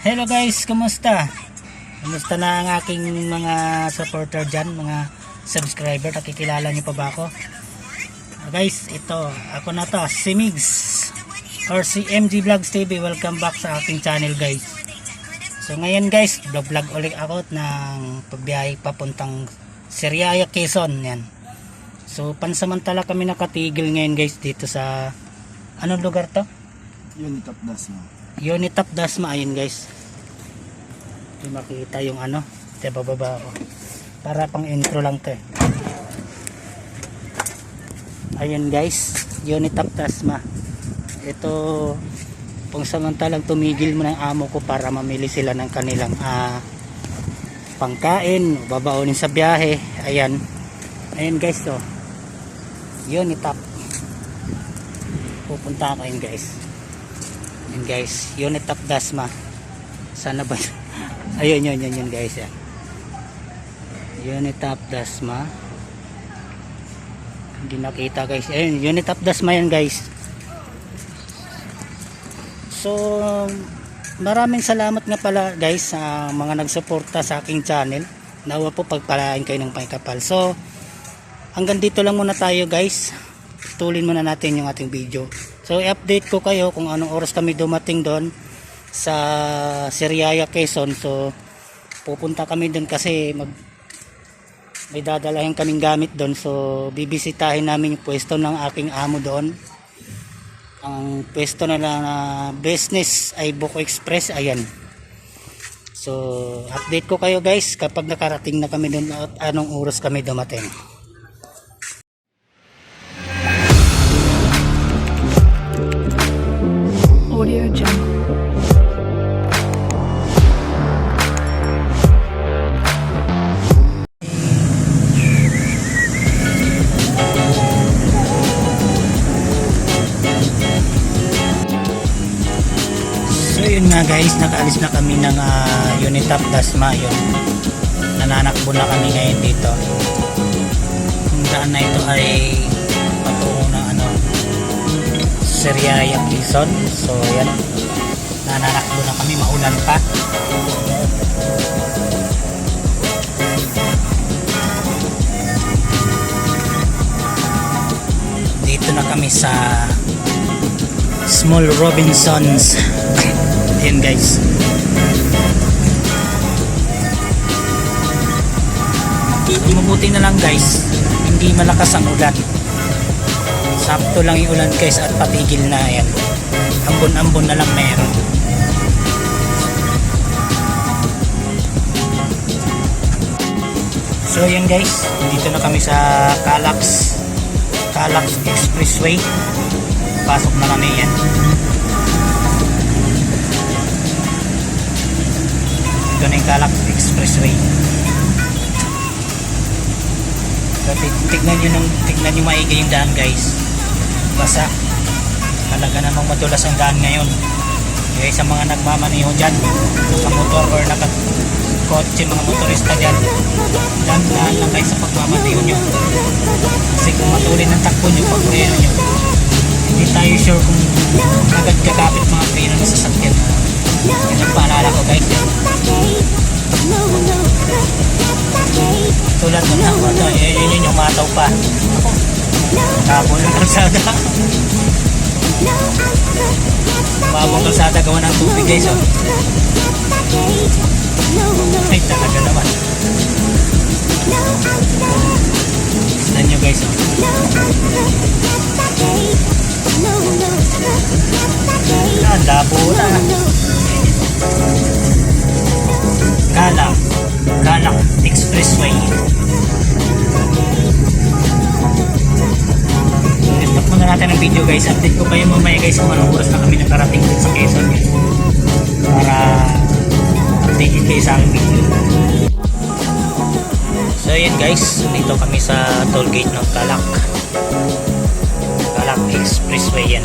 Hello guys, kumusta? Kumusta na ang aking mga supporter dyan, mga subscriber? Nakikilala niyo pa ba ako? Guys, ito, ako na to, si Migs or si MG Vlogs TV. Welcome back sa aking channel guys. So ngayon guys, vlog ulit ako ng pagbiyahe papuntang Sariaya, Quezon. Yan. So pansamantala kami nakatigil ngayon guys dito sa anong lugar to? Unit of Dasma. Unit of Dasma, ayun guys. Hindi makita yung ano, bababa ako. Para pang intro lang to eh. Ayun guys, Unit of Dasma. Ito, kung samantalang tumigil mo ng amo ko para mamili sila ng kanilang pangkain, babaunin sa biyahe. Ayan. Ayun guys to. Unit of. Pupunta ako yun guys. Yun guys, Unit of Dasma. Sana ba? Ayun yun guys yan. Unit of Dasma. Hindi nakita guys. Ayun, Unit of Dasma yan guys. So maraming salamat nga pala guys sa mga nagsuporta sa aking channel. Nawa po pagpalain kayo ng pangkapal. So hanggang dito lang muna tayo guys. Tulin muna natin yung ating video. So i-update ko kayo kung anong oras kami dumating doon sa Sariaya, Quezon. So pupunta kami doon kasi may dadalahin kaming gamit doon. So bibisitahin namin yung pwesto ng aking amo doon. Ang pwesto na business ay Buko Express. Ayan. So update ko kayo guys kapag nakarating na kami doon at anong oras kami dumating. Audio Jungle. So yun nga guys, nakaalis na kami ng Unit of Dasma. Yun, nananakbo na kami ngayon dito. Yung daan na ito ay patungo ng Sariaya, Quezon. So yan, nananakbo na kami, maulan pa. Dito na kami sa Small Robinsons. Ayan guys. Mabuti na lang guys, hindi malakas ang ulan. Sakto lang yung ulan guys at patigil na. Yan, ambon-ambon na lang meron. So yan guys, dito na kami sa Calax Expressway. Pasok na kami. Yan, ito na yung Calax Expressway. So tignan nyo maigi yung daan guys. Basa, talaga namang madulas ang daan ngayon. Kaya sa mga nagmamaneho dyan, nakamotor or nakakotse, mga motorista dyan, daan lang kayo sa pagmamaneho nyo. Kasi kung matulin ang takbo nyo, pag-preno nyo, hindi tayo sure kung agad kakapit mga preno na sasakyan. Yan ang paalala ko guys. Tulad mo na, yun yung mataw pa. Tapon ng kalsada. Mabong kalsada, gawa ng tubig guys. Oh. Ay talaga naman. Tignan nyo guys. Oh. Labo na. Calax Expressway. Stop muna natin ang video guys. Update ko kayo mamaya guys kung anong oras na kami nakarating sa Quezon para update kayo sa aking video. So yun guys, dito kami sa toll gate ng Calax Expressway. Yan.